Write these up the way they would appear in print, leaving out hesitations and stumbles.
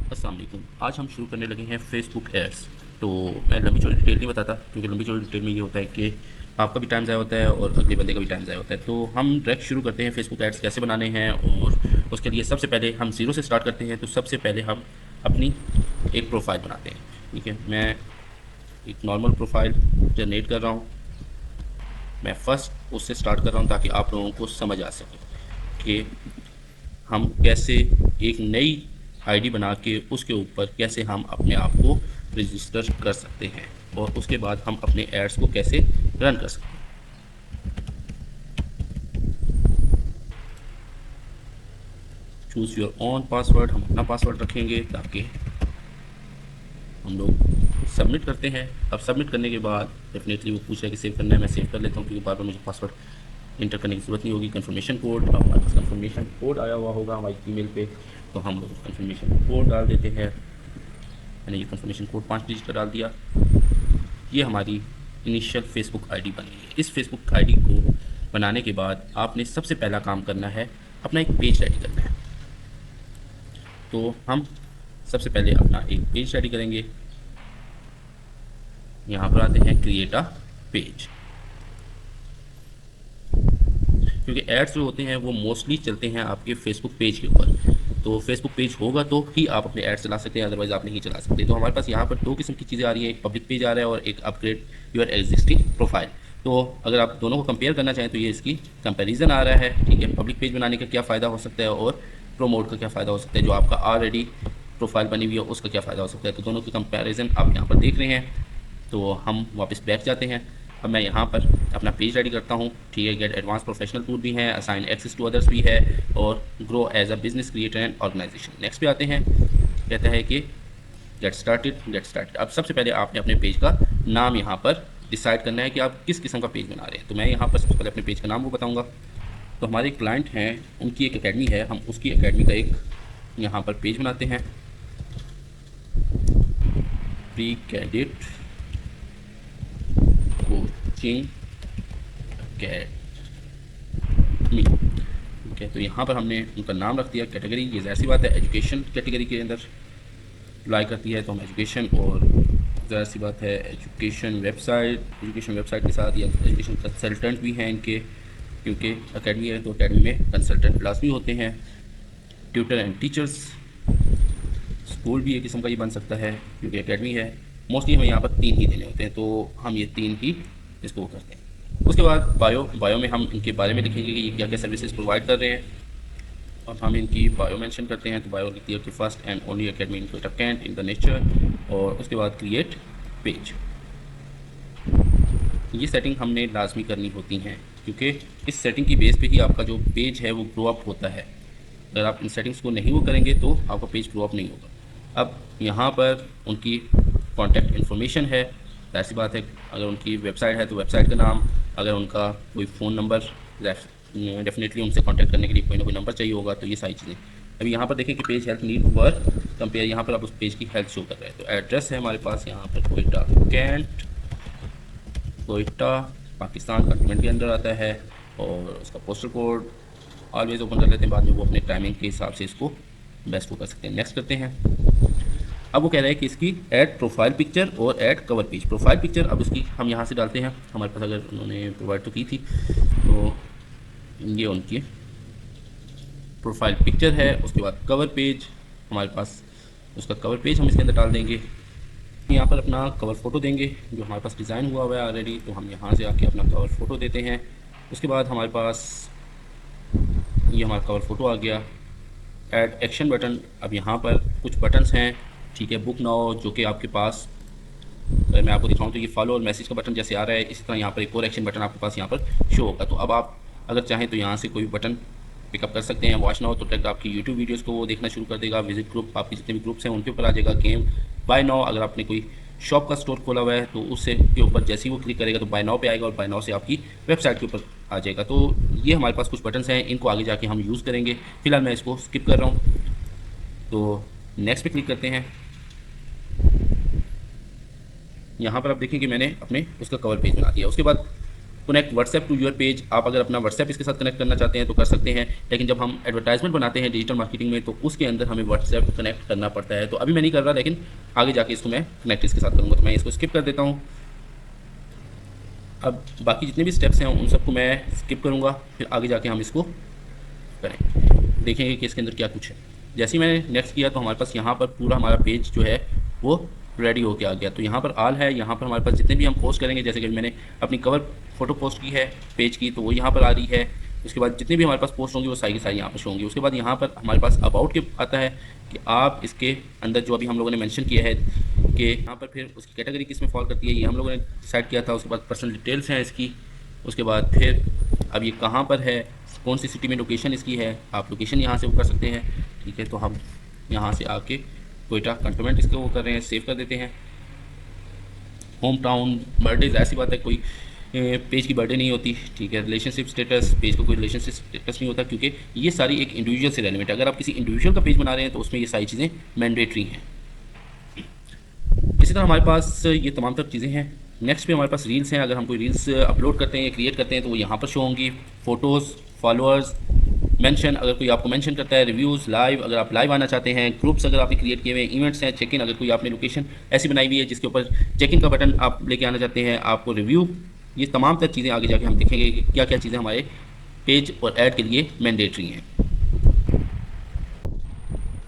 अस्सलाम वालेकुम। आज हम शुरू करने लगे हैं फेसबुक एड्स। तो मैं लंबी चौड़ी डिटेल नहीं बताता, क्योंकि लंबी चौड़ी डिटेल में ये होता है कि आपका भी टाइम ज़ाया होता है और अगले बंदे का भी टाइम ज़ाया होता है। तो हम डायरेक्ट शुरू करते हैं फेसबुक एड्स कैसे बनाने हैं। और उसके लिए सबसे पहले हम ज़ीरो से स्टार्ट करते हैं। तो सबसे पहले हम अपनी एक प्रोफाइल बनाते हैं। ठीक है, मैं एक नॉर्मल प्रोफाइल जनरेट कर रहा हूँ। मैं फ़र्स्ट उससे स्टार्ट कर रहा हूँ ताकि आप लोगों को समझ आ सके कि हम कैसे एक नई आईडी बना के उसके ऊपर कैसे हम अपने आप को रजिस्टर कर सकते हैं और उसके बाद हम अपने एड्स को कैसे रन कर सकते हैं। चूज़ योर ओन पासवर्ड, हम अपना पासवर्ड रखेंगे ताकि हम लोग सबमिट करते हैं। अब सबमिट करने के बाद डेफिनेटली वो पूछ रहा है कि सेव करना है। मैं सेव कर लेता हूँ क्योंकि बार बार मुझे पासवर्ड इंटर करने की ज़रूरत नहीं होगी। कन्फर्मेशन कोड, अब हमारे पास कन्फर्मेशन कोड आया हुआ होगा हमारी ईमेल पे, तो हम लोग कन्फर्मेशन कोड डाल देते हैं। मैंने ये कन्फर्मेशन कोड 5 डिजिट का डाल दिया। ये हमारी इनिशियल फेसबुक आईडी बन गई है। इस फेसबुक आईडी को बनाने के बाद आपने सबसे पहला काम करना है, अपना एक पेज रेडी करना है। तो हम सबसे पहले अपना एक पेज रेडी करेंगे। यहाँ पर आते हैं क्रिएट अ पेज, क्योंकि एड्स जो होते हैं वो मोस्टली चलते हैं आपके फेसबुक पेज के ऊपर। तो फेसबुक पेज होगा तो ही आप अपने एड्स चला सकते हैं, अदरवाइज आप नहीं चला सकते। तो हमारे पास यहाँ पर दो किस्म की चीज़ें आ रही हैं, एक पब्लिक पेज आ रहा है और एक अपग्रेड योर एग्जिस्टिंग प्रोफाइल। तो अगर आप दोनों को कंपेयर करना चाहें तो ये इसकी कंपैरिजन आ रहा है। ठीक है, पब्लिक पेज बनाने का क्या फ़ायदा हो सकता है और प्रोमोट का क्या फ़ायदा हो सकता है, जो आपका ऑलरेडी प्रोफाइल बनी हुई है उसका क्या फ़ायदा हो सकता है। तो दोनों की कंपैरिजन आप यहाँ पर देख रहे हैं। तो हम वापस बैक जाते हैं। अब मैं यहाँ पर अपना पेज रेडी करता हूँ। ठीक है, गेट एडवांस प्रोफेशनल टूल भी हैं, असाइन एक्सेस टू अदर्स भी है, और grow as a business creator and organization. Next पे आते हैं। कहता है कि गेट स्टार्टेड। अब सबसे पहले आपने अपने पेज का नाम यहाँ पर डिसाइड करना है कि आप किस किस्म का पेज बना रहे हैं। तो मैं यहाँ पर सबसे पहले अपने पेज का नाम वो बताऊँगा। तो हमारे क्लाइंट हैं, उनकी एक एकेडमी है, हम उसकी एकेडमी का एक यहाँ पर पेज बनाते हैं, प्री कैडेट कोचिंग अकेडमी। ठीक है, तो यहाँ पर हमने उनका नाम रख दिया। कैटेगरी, ये ज़ाहिर सी बात है एजुकेशन कैटेगरी के अंदर लाई करती है, तो हम एजुकेशन, और ज़ाहिर सी बात है एजुकेशन वेबसाइट के साथ या एजुकेशन कंसल्टेंट भी हैं इनके, क्योंकि अकेडमी है तो अकेडमी में कंसल्टेंट लाजमी होते हैं। ट्यूटर एंड टीचर्स, स्कूल भी एक किस्म का ये बन सकता है क्योंकि अकेडमी है। मोस्टली हमें यहाँ पर 3 ही देने होते हैं, तो हम ये 3 ही इसको करते हैं। उसके बाद बायो में हम इनके बारे में लिखेंगे कि ये क्या क्या सर्विसेज प्रोवाइड कर रहे हैं, और हम इनकी बायो मेंशन करते हैं। तो बायो लिखती है कि first and only academy in Kent in the nature, और उसके बाद क्रिएट पेज। ये सेटिंग हमने लाजमी करनी होती हैं, क्योंकि इस सेटिंग की बेस पे ही आपका जो पेज है वो ग्रो अप होता है। अगर आप इन सेटिंग्स को नहीं वो करेंगे तो आपका पेज ग्रो अप नहीं होगा। अब यहाँ पर उनकी कॉन्टैक्ट इन्फॉर्मेशन है, ऐसी बात है। अगर उनकी वेबसाइट है तो वेबसाइट का नाम, अगर उनका कोई फ़ोन नंबर, डेफिनेटली उनसे कांटेक्ट करने के लिए कोई ना कोई नंबर चाहिए होगा। तो ये सारी चीज़ें। अभी यहाँ पर देखें कि page health need work compare, यहाँ पर आप उस पेज की हेल्थ शो कर रहे हैं। तो एड्रेस है हमारे पास यहाँ पर कोयटा कैंट, कोयटा पाकिस्तान कंटोनमेंट के अंदर आता है, और उसका पोस्टल कोड ऑलवेज ओपन कर लेते हैं, बाद में वो अपने टाइमिंग के हिसाब से इसको बेस्ट को कर सकते हैं। नेक्स्ट करते हैं। अब वो कह रहा है कि इसकी ऐड प्रोफाइल पिक्चर और add cover page. Profile picture अब इसकी हम यहाँ से डालते हैं, हमारे पास अगर उन्होंने प्रोवाइड तो की थी, तो ये उनकी प्रोफाइल पिक्चर है। उसके बाद कवर पेज हमारे पास, उसका कवर पेज हम इसके अंदर डाल देंगे। यहाँ पर अपना कवर फ़ोटो देंगे जो हमारे पास डिज़ाइन हुआ हुआ है ऑलरेडी, तो हम यहाँ से आके अपना कवर फ़ोटो देते हैं। उसके बाद हमारे पास ये हमारा कवर फ़ोटो आ गया। ऐड एक्शन बटन, अब यहाँ पर कुछ बटन्स हैं। ठीक है, बुक नाउ, जो कि आपके पास, अगर मैं आपको दिखाऊँ तो ये फॉलो और मैसेज का बटन जैसे आ रहा है, इसी तरह यहाँ पर एक और एक्शन बटन आपके पास यहाँ पर शो होगा। तो अब आप अगर चाहें तो यहाँ से कोई बटन पिकअप कर सकते हैं। वॉच नाउ तो डायरेक्ट आपकी यूट्यूब वीडियोस को वो देखना शुरू कर देगा। विजिट ग्रुप, आपके जितने भी ग्रुप्स हैं उनके ऊपर आ जाएगा। गेम, बाय नाउ, अगर आपने कोई शॉप का स्टोर खोला हुआ है तो उससे के ऊपर जैसे ही वो क्लिक करेगा तो बाय नाउ पे आएगा, और बाय नाउ से आपकी वेबसाइट के ऊपर आ जाएगा। तो ये हमारे पास कुछ बटन्स हैं, इनको आगे जाके हम यूज़ करेंगे। फिलहाल मैं इसको स्किप कर रहा हूँ। तो नेक्स्ट पे क्लिक करते हैं। यहाँ पर आप देखें कि मैंने अपने उसका कवर पेज बना दिया। उसके बाद connect WhatsApp to your page, आप अगर अपना व्हाट्सएप इसके साथ कनेक्ट करना चाहते हैं तो कर सकते हैं, लेकिन जब हम एडवर्टाइजमेंट बनाते हैं डिजिटल मार्केटिंग में तो उसके अंदर हमें व्हाट्सएप कनेक्ट करना पड़ता है। तो अभी मैं नहीं कर रहा, लेकिन आगे जाके इसको मैं कनेक्ट इसके साथ करूँगा। तो मैं इसको स्किप कर देता हूँ। अब बाकी जितने भी स्टेप्स हैं उन सबको मैं स्किप करूँगा, फिर आगे जाके हम इसको करें, देखेंगे कि इसके अंदर क्या कुछ है। जैसे ही मैंने नेक्स्ट किया तो हमारे पास यहाँ पर पूरा हमारा पेज जो है वो रेडी होके आ गया। तो यहाँ पर ऑल है, यहाँ पर हमारे पास जितने भी हम पोस्ट करेंगे, जैसे कि मैंने अपनी कवर फोटो पोस्ट की है पेज की तो वो यहाँ पर आ रही है। उसके बाद जितने भी हमारे पास पोस्ट होंगी वो सारी की सारी यहाँ पर शो होंगी। उसके बाद यहाँ पर हमारे पास अबाउट के आता है कि आप इसके अंदर जो अभी हम लोगों ने मेंशन किया है कि यहाँ पर फिर उसकी कैटेगरी किस में फॉल करती है, ये हम लोगों ने डिसाइड किया था। उसके बाद पर्सनल डिटेल्स हैं इसकी। उसके बाद फिर अब ये कहाँ पर है, कौन सी सिटी में लोकेशन इसकी है, आप लोकेशन यहाँ से वो कर सकते हैं। ठीक है, तो हम यहाँ से आके कोयटा कंटोनमेंट इसको वो कर रहे हैं, सेव कर देते हैं। होम टाउन, बर्थडे, ऐसी बात है कोई पेज की बर्थडे नहीं होती। ठीक है, रिलेशनशिप स्टेटस, पेज का कोई रिलेशनशिप स्टेटस नहीं होता, क्योंकि ये सारी एक इंडिविजुअल से रेलिवेंट है। अगर आप किसी इंडिविजुअल का पेज बना रहे हैं तो उसमें ये सारी चीज़ें मैंडेटरी हैं। इसी तरह हमारे पास ये तमाम तर चीज़ें हैं। नेक्स्ट पे हमारे पास रील्स हैं। अगर हम कोई रील्स अपलोड करते हैं या क्रिएट करते हैं तो वो यहाँ पर शो होंगी। फ़ोटोज़, फॉलोअर्स, मेंशन, अगर कोई आपको मेंशन करता है, रिव्यूज़, लाइव, अगर आप लाइव आना चाहते हैं, ग्रुप्स अगर आपने क्रिएट किए हुए हैं, इवेंट्स हैं, चेक इन, अगर कोई आपने लोकेशन ऐसी बनाई हुई है जिसके ऊपर चेक इन का बटन आप लेके आना चाहते हैं, आपको रिव्यू, ये तमाम तर चीज़ें आगे जाके हम देखेंगे कि क्या क्या चीज़ें हमारे पेज और ऐड के लिए मैंडेटरी हैं।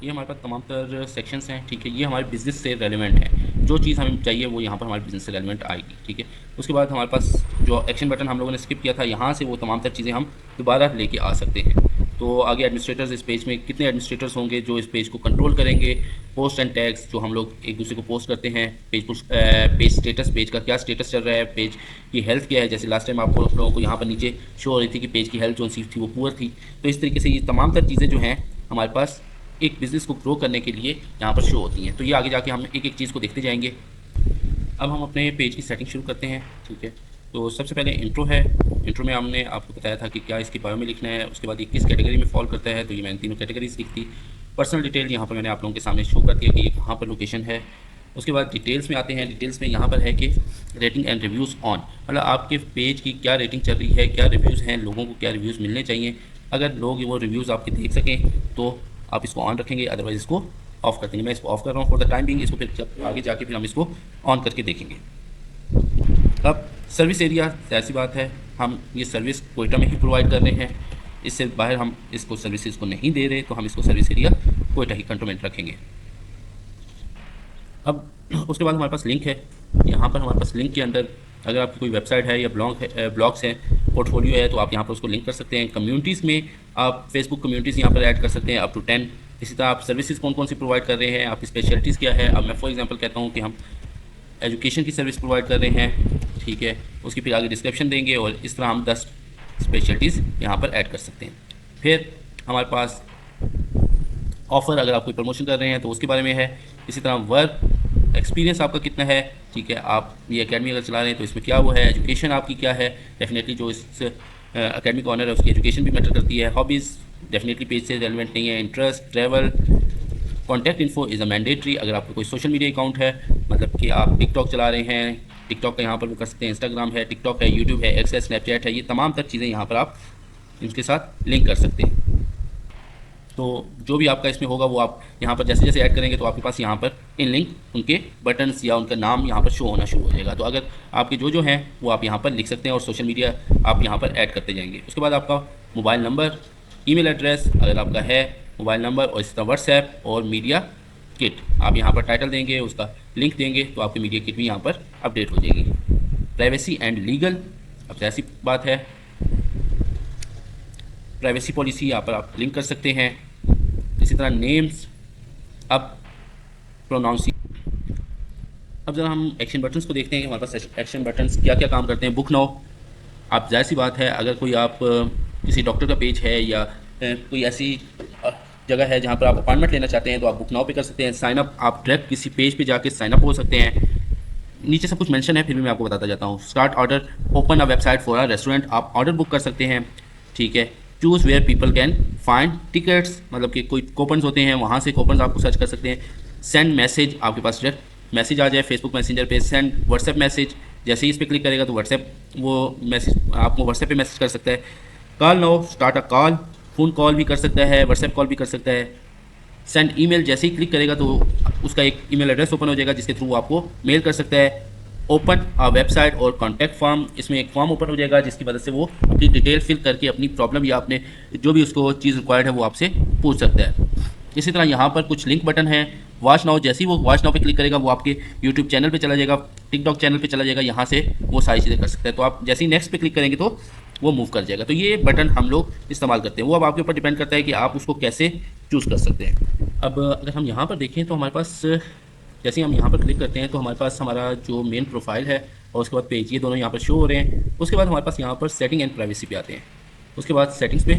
ये हमारे पास तमाम तर सेक्शंस हैं। ठीक है, ये हमारे बिज़नेस से रेलिवेंट है। जो चीज़ हमें चाहिए वो यहाँ पर हमारे बिज़नेस से रेलिवेंट आएगी। ठीक है, उसके बाद हमारे पास जो एक्शन बटन हम लोगों ने स्किप किया था, यहाँ से वो तमाम तर चीज़ें हम दोबारा लेके आ सकते हैं। तो आगे एडमिनिस्ट्रेटर्स, इस पेज में कितने एडमिनिस्ट्रेटर्स होंगे जो इस पेज को कंट्रोल करेंगे। पोस्ट एंड टैग्स, जो हम लोग एक दूसरे को पोस्ट करते हैं। पेज स्टेटस, पेज का क्या स्टेटस चल रहा है, पेज की हेल्थ क्या है। जैसे लास्ट टाइम आपको लोगों को यहाँ पर नीचे शो हो रही थी कि पेज की हेल्थ जो सी थी वो पुअर थी। तो इस तरीके से ये तमाम तर चीज़ें जो हैं हमारे पास एक बिज़नेस को ग्रो करने के लिए यहाँ पर शो होती हैं। तो ये आगे जाके हम एक एक चीज़ को देखते जाएंगे। अब हम अपने पेज की सेटिंग शुरू करते हैं। ठीक है, तो सबसे पहले इंट्रो है। इंट्रो में हमने आपको बताया था कि क्या इसकी बायो में लिखना है। उसके बाद ये किस कैटेगरी में फॉल करता है, तो ये मैंने तीनों कैटेगरीज लिख दी। पर्सनल डिटेल यहाँ पर मैंने आप लोगों के सामने शो कर दिया कि ये कहाँ पर लोकेशन है। उसके बाद डिटेल्स में आते हैं। डिटेल्स में यहाँ पर है कि रेटिंग एंड रिव्यूज़ ऑन, मतलब आपके पेज की क्या रेटिंग चल रही है, क्या रिव्यूज़ हैं, लोगों को क्या रिव्यूज़ मिलने चाहिए। अगर लोग वो रिव्यूज़ आपके देख सकें तो आप इसको ऑन रखेंगे, अदरवाइज़ इसको ऑफ़ कर देंगे। मैं इसको ऑफ़ कर रहा हूँ फॉर द टाइम बिंग। इसको फिर जब आगे जाके फिर हम इसको ऑन करके देखेंगे। अब सर्विस एरिया, ऐसी बात है हम ये सर्विस कोयटा में ही प्रोवाइड कर रहे हैं, इससे बाहर हम इसको सर्विसेज को नहीं दे रहे, तो हम इसको सर्विस एरिया कोयटा ही कंटोनमेंट रखेंगे। अब उसके बाद हमारे पास लिंक है। यहाँ पर हमारे पास लिंक के अंदर अगर आपकी कोई वेबसाइट है या ब्लॉग्स हैं, पोर्टफोलियो है, तो आप यहाँ पर उसको लिंक कर सकते हैं। कम्युनिटीज़ में आप फेसबुक कम्युनिटीज़ यहाँ पर ऐड कर सकते हैं अप टू 10। इसी तरह आप सर्विसेज कौन कौन सी प्रोवाइड कर रहे हैं, आपकी स्पेशलिटीज़ क्या है। अब मैं फॉर एग्जांपल कहता हूँ कि हम एजुकेशन की सर्विस प्रोवाइड कर रहे हैं। ठीक है, उसकी फिर आगे डिस्क्रिप्शन देंगे और इस तरह हम 10 स्पेशलिटीज़ यहाँ पर ऐड कर सकते हैं। फिर हमारे पास ऑफ़र, अगर आप कोई प्रमोशन कर रहे हैं तो उसके बारे में है। इसी तरह वर्क एक्सपीरियंस आपका कितना है। ठीक है, आप ये एकेडमी अगर चला रहे हैं तो इसमें क्या वो है, एजुकेशन आपकी क्या है। डेफिनेटली जो इस एकेडमी का ऑनर है उसकी एजुकेशन भी मैटर करती है। हॉबीज़ डेफिनेटली पेज से रेलिवेंट नहीं है। Interest, travel, contact info is a mandatory. अगर आपका कोई सोशल मीडिया अकाउंट है, मतलब कि आप टिकटॉक चला रहे हैं, टिकटॉक का यहाँ पर वो कर सकते हैं, इंस्टाग्राम है, टिकटॉक है, यूट्यूब है, एक्स है, स्नैपचैट है, ये तमाम तर चीज़ें यहाँ पर आप इनके साथ लिंक कर सकते हैं। तो जो भी आपका इसमें होगा वो आप यहाँ पर जैसे जैसे ऐड करेंगे तो आपके पास यहाँ पर इन लिंक उनके बटन्स या उनका नाम यहाँ पर शो होना शुरू हो जाएगा। तो अगर आपके जो जो हैं वो आप यहाँ पर लिख सकते हैं और सोशल मीडिया आप यहाँ पर ऐड करते जाएंगे। उसके बाद आपका मोबाइल नंबर, ईमेल एड्रेस अगर आपका है, मोबाइल नंबर, और इस तरह व्हाट्सएप और मीडिया किट आप यहाँ पर टाइटल देंगे, उसका लिंक देंगे, तो आपकी मीडिया किट भी यहाँ पर अपडेट हो जाएगी। प्राइवेसी एंड लीगल, अब ऐसी बात है, प्राइवेसी पॉलिसी यहाँ पर आप लिंक कर सकते हैं। इसी तरह नेम्स, अब प्रोनाउंसिएशन। अब ज़रा हम एक्शन बटन्स को देखते हैं कि हमारे पास एक्शन बटन्स क्या क्या काम करते हैं। बुक नाउ, आप जाहिर सी बात है अगर कोई आप किसी डॉक्टर का पेज है या कोई ऐसी जगह है जहाँ पर आप अपॉइंटमेंट लेना चाहते हैं तो आप बुक नाउ पे कर सकते हैं। साइन अप, आप डायरेक्ट किसी पेज पे जाके साइन अप हो सकते हैं। नीचे सब कुछ मेंशन है, फिर भी मैं आपको बताता जाता हूँ। Start order, open a website for a restaurant, आप ऑर्डर बुक कर सकते हैं। ठीक है, choose where people can find tickets, मतलब कि कोई कूपन्स होते हैं वहाँ से कूपन्स आपको सर्च कर सकते हैं। सेंड मैसेज, आपके पास डायरेक्ट मैसेज आ जाए फेसबुक मैसेंजर पे। सेंड व्हाट्सएप मैसेज, जैसे ही इस पर क्लिक करेगा तो व्हाट्सएप वो मैसेज आपको व्हाट्सएप पे मैसेज कर सकता है। Call now start a call, phone call भी कर सकता है, व्हाट्सएप कॉल भी कर सकता है। सेंड ईमेल, जैसे ही क्लिक करेगा तो उसका एक ईमेल एड्रेस ओपन हो जाएगा जिसके थ्रू आपको मेल कर सकता है। ओपन आ वेबसाइट और कॉन्टैक्ट फॉर्म, इसमें एक फॉर्म ओपन हो जाएगा जिसकी मदद से वो अपनी डिटेल फिल करके अपनी प्रॉब्लम या अपने जो भी उसको चीज़ रिक्वायर्ड है वो आपसे पूछ सकता है। इसी तरह यहाँ पर कुछ लिंक बटन है। वॉच नाउ, जैसे ही वो वॉच नाउ पे क्लिक करेगा वो आपके यूट्यूब चैनल पे चला जाएगा, टिकटॉक चैनल पे चला जाएगा, यहाँ से वो सारी चीज़ें कर सकते हैं। तो आप जैसे ही नेक्स्ट पे क्लिक करेंगे तो वो मूव कर जाएगा। तो ये बटन हम लोग इस्तेमाल करते हैं, वो अब आपके ऊपर डिपेंड करता है कि आप उसको कैसे चूज़ कर सकते हैं। अब अगर हम यहाँ पर देखें तो हमारे पास जैसे ही हम यहाँ पर क्लिक करते हैं तो हमारे पास हमारा जो मेन प्रोफाइल है और उसके बाद पेज, ये दोनों यहाँ पर शो हो रहे हैं। उसके बाद हमारे पास यहाँ पर सेटिंग एंड प्राइवेसी पे आते हैं। उसके बाद सेटिंग्स पे,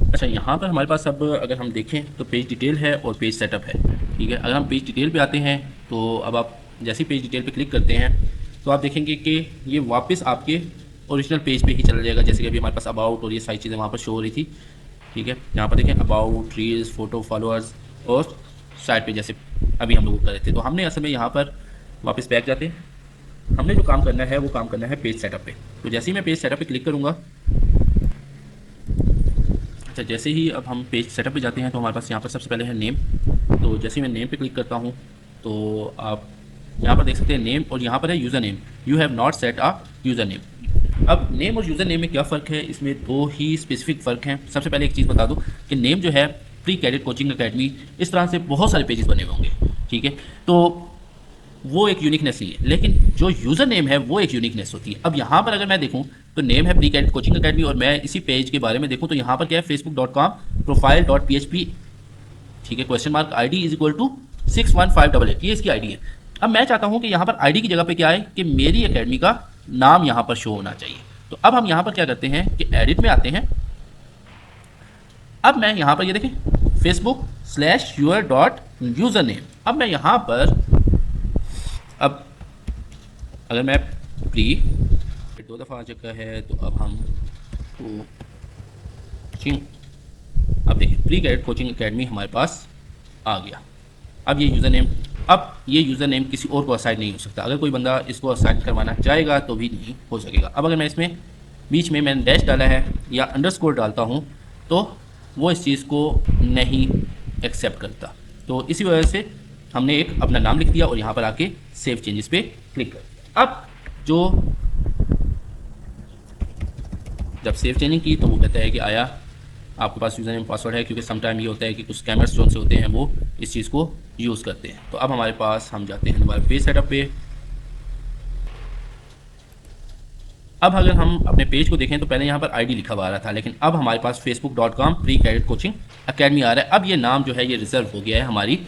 अच्छा यहाँ पर हमारे पास अब अगर हम देखें तो पेज डिटेल है और पेज सेटअप है। ठीक है, अगर हम पेज डिटेल पे आते हैं तो अब आप जैसे ही पेज डिटेल पे क्लिक करते हैं तो आप देखेंगे कि ये वापस आपके ओरिजिनल पेज पे ही चला जाएगा। जैसे कि अभी हमारे पास अबाउट और ये सारी चीज़ें वहाँ पर शो हो रही थी। ठीक है, यहाँ पर देखें अबाउट, रील्स, फोटो, फॉलोअर्स और साइड पे जैसे अभी हम लोग कर रहे थे। तो हमने असल में यहाँ पर वापस बैक जाते हैं, हमने जो काम करना है वो काम करना है पेज सेटअप पे। तो जैसे ही मैं पेज सेटअप पे क्लिक करूँगा, अच्छा जैसे ही अब हम पेज सेटअप पे जाते हैं तो हमारे पास यहाँ पर सबसे पहले है नेम। तो जैसे ही मैं नेम पे क्लिक करता हूँ तो आप यहाँ पर देख सकते हैं नेम, और यहाँ पर है user name, you have not set a user name. अब नेम और यूज़र नेम में क्या फ़र्क है, इसमें दो ही स्पेसिफिक फ़र्क हैं। सबसे पहले एक चीज़ बता दूँ कि नेम जो है प्री कैडेट कोचिंग अकेडमी, इस तरह से बहुत सारे पेजेस बने हुए होंगे। ठीक है, तो वो एक यूनिकनेस ही है, लेकिन जो यूज़र नेम है वो एक यूनिकनेस होती है। अब यहाँ पर अगर मैं देखूँ तो नेम है प्री कैडेट कोचिंग अकेडमी, और मैं इसी पेज के बारे में देखूँ तो यहाँ पर क्या है, facebook.com profile.php, ठीक है, question mark ID is equal to 61588, ये इसकी ID है। अब मैं चाहता हूँ कि यहाँ पर ID की जगह पे क्या है कि मेरी अकेडमी का नाम यहाँ पर शो होना चाहिए। तो अब हम यहाँ पर क्या करते हैं कि एडिट में आते हैं। अब मैं यहाँ पर ये देखें facebook/your.username, अब मैं यहाँ पर अब अगर मैं प्री दो दफ़ा आ चुका है तो अब हम कोचिंग, अब देखिए प्री कैडेट कोचिंग अकेडमी हमारे पास आ गया। अब ये यूज़र नेम, अब ये यूज़र नेम किसी और को असाइन नहीं हो सकता। अगर कोई बंदा इसको असाइन करवाना चाहेगा तो भी नहीं हो सकेगा। अब अगर मैं इसमें बीच में मैंने डैश डाला है या अंडरस्कोर डालता हूँ तो वो इस चीज़ को नहीं एक्सेप्ट करता। तो इसी वजह से हमने एक अपना नाम लिख दिया और यहाँ पर आके सेव चेंजेस पे क्लिक कर दिया। अब जो जब सेव चेंजिंग की तो वो कहता है कि आया आपके पास यूज़र नेम पासवर्ड है, क्योंकि समटाइम ये होता है कि कुछ स्कैमर्स जो से होते हैं वो इस चीज़ को यूज़ करते हैं। तो अब हमारे पास हम जाते हैं हमारे पेज सेटअप पे। अब अगर हम अपने पेज को देखें तो पहले यहाँ पर ID लिखा हुआ आ रहा था, लेकिन अब हमारे पास facebook.com pre cadet coaching academy आ रहा है। अब ये नाम जो है ये रिजर्व हो गया है हमारी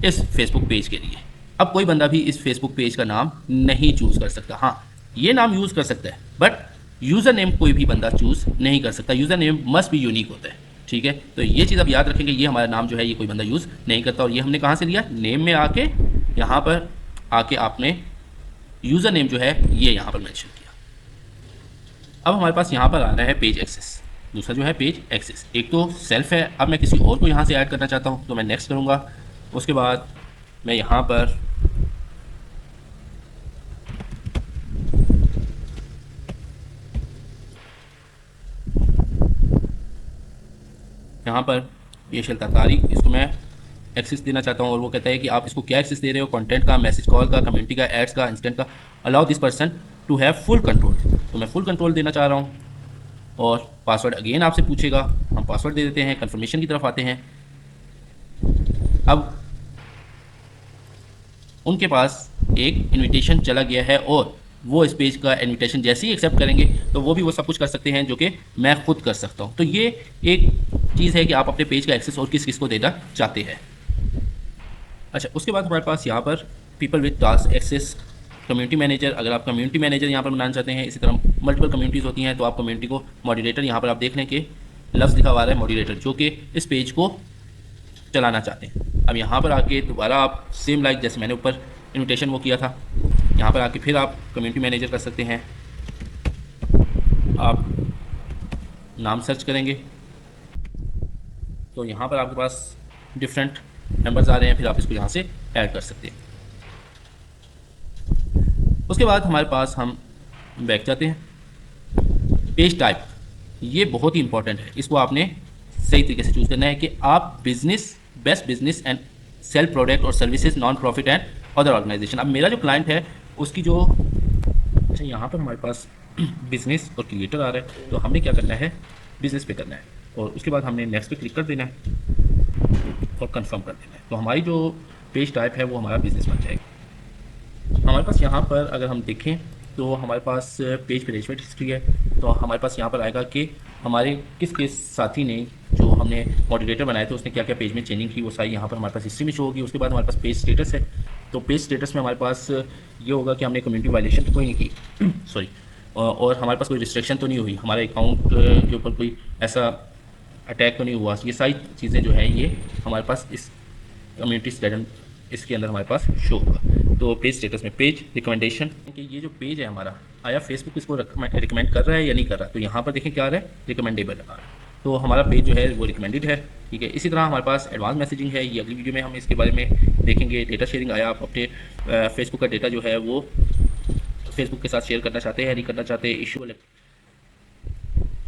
इस फेसबुक पेज के लिए। अब कोई बंदा भी इस फेसबुक पेज का नाम नहीं चूज़ कर सकता। हाँ, ये नाम यूज़ कर सकता है बट यूज़र नेम कोई भी बंदा चूज़ नहीं कर सकता। यूज़र नेम मस्ट भी यूनिक होता है। ठीक है, तो ये चीज़ अब याद रखेंगे, ये हमारा नाम जो है ये कोई बंदा यूज़ नहीं करता। और ये हमने कहाँ से लिया, नेम में आके यहाँ पर आके आपने यूज़र नेम जो है ये यहाँ पर मेंशन किया। अब हमारे पास यहाँ पर आ रहा है पेज एक्सेस, दूसरा जो है पेज एक्सेस। एक तो सेल्फ है, अब मैं किसी और को यहाँ से ऐड करना चाहता हूँ तो मैं नेक्स्ट करूँगा। उसके बाद मैं यहाँ पर ये शलता तारीख, इसको मैं एक्सेस देना चाहता हूँ और वो कहता है कि आप इसको क्या एक्सेस दे रहे हो, कंटेंट का, मैसेज कॉल का, कम्युनिटी का, एड्स का, इंस्टेंट का। Allow this person to have full control, तो मैं फुल कंट्रोल देना चाह रहा हूँ। और पासवर्ड अगेन आपसे पूछेगा, हम पासवर्ड दे देते हैं। कन्फर्मेशन की तरफ आते हैं। अब उनके पास एक इनविटेशन चला गया है और वो इस पेज का इनविटेशन जैसे ही एक्सेप्ट करेंगे तो वो भी वो सब कुछ कर सकते हैं जो कि मैं खुद कर सकता हूँ। तो ये एक चीज़ है कि आप अपने पेज का एक्सेस और किस किस को देना चाहते हैं। अच्छा, उसके बाद हमारे पास यहाँ पर people with task access, community manager. अगर आप कम्युनिटी मैनेजर यहाँ पर बनाना चाहते हैं, इसी तरह मल्टीपल कम्युनिटीज़ होती हैं तो आप कम्युनिटी को मॉडरेटर, यहाँ पर आप देख लें कि लफ्ज़ लिखा हुआ है मॉडरेटर, जो कि इस पेज को चलाना चाहते हैं। अब यहाँ पर आके दोबारा आप सेम लाइक जैसे मैंने ऊपर इन्विटेशन वो किया था, यहाँ पर आके फिर आप कम्युनिटी मैनेजर कर सकते हैं। आप नाम सर्च करेंगे तो यहाँ पर आपके पास डिफरेंट नंबर्स आ रहे हैं, फिर आप इसको यहाँ से ऐड कर सकते हैं। उसके बाद हमारे पास हम बैक जाते हैं। पेज टाइप ये बहुत ही इंपॉर्टेंट है, इसको आपने सही तरीके से चूज़ करना है कि आप business, best business and sell product और services, non profit and other organisation. अब मेरा जो क्लाइंट है उसकी जो, अच्छा यहाँ पर हमारे पास बिजनेस और क्रिएटर आ रहा है, तो हमने क्या करना है, बिजनेस पे करना है और उसके बाद हमने नेक्स्ट पे क्लिक कर देना है और कंफर्म कर देना है। तो हमारी जो पेज टाइप है वो हमारा बिजनेस बन जाएगा। हमारे पास यहाँ पर अगर हम देखें तो हमारे पास पेज मैनेजमेंट हिस्ट्री है, तो हमारे पास यहाँ पर आएगा कि हमारे किस किस साथी ने, जो हमने मॉडरेटर बनाए थे, उसने क्या क्या पेज में चेंजिंग की, वो सारी यहाँ पर हमारे पास हिस्ट्री में शो होगी। उसके बाद हमारे पास पेज स्टेटस है, तो पेज स्टेटस में हमारे पास ये होगा कि हमने कम्युनिटी वायलेशन तो कोई नहीं की सॉरी, और हमारे पास कोई रिस्ट्रिक्शन तो नहीं हुई, हमारे अकाउंट के ऊपर कोई ऐसा अटैक तो नहीं हुआ। ये सारी चीज़ें जो है ये हमारे पास इस कम्युनिटी स्टेटस इसके अंदर हमारे पास शो होगा। तो पेज स्टेटस में पेज रिकमेंडेशन कि ये जो पेज है हमारा, आया फेसबुक इसको रिकमेंड कर रहा है या नहीं कर रहा, तो यहाँ पर देखें क्या आ रहा है, रिकमेंडेबल आ रहा है, तो हमारा पेज जो है वो रिकमेंडेड है। ठीक है, इसी तरह हमारे पास एडवांस मैसेजिंग है, ये अगली वीडियो में हम इसके बारे में देखेंगे। डेटा शेयरिंग आया, आप अपने फेसबुक का डेटा जो है वो फेसबुक के साथ शेयर करना चाहते हैं या नहीं करना चाहते, इशू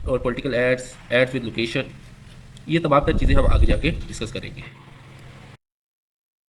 और political ads, ads with location, ये तमाम चीज़ें हम आगे जाके डिस्कस करेंगे।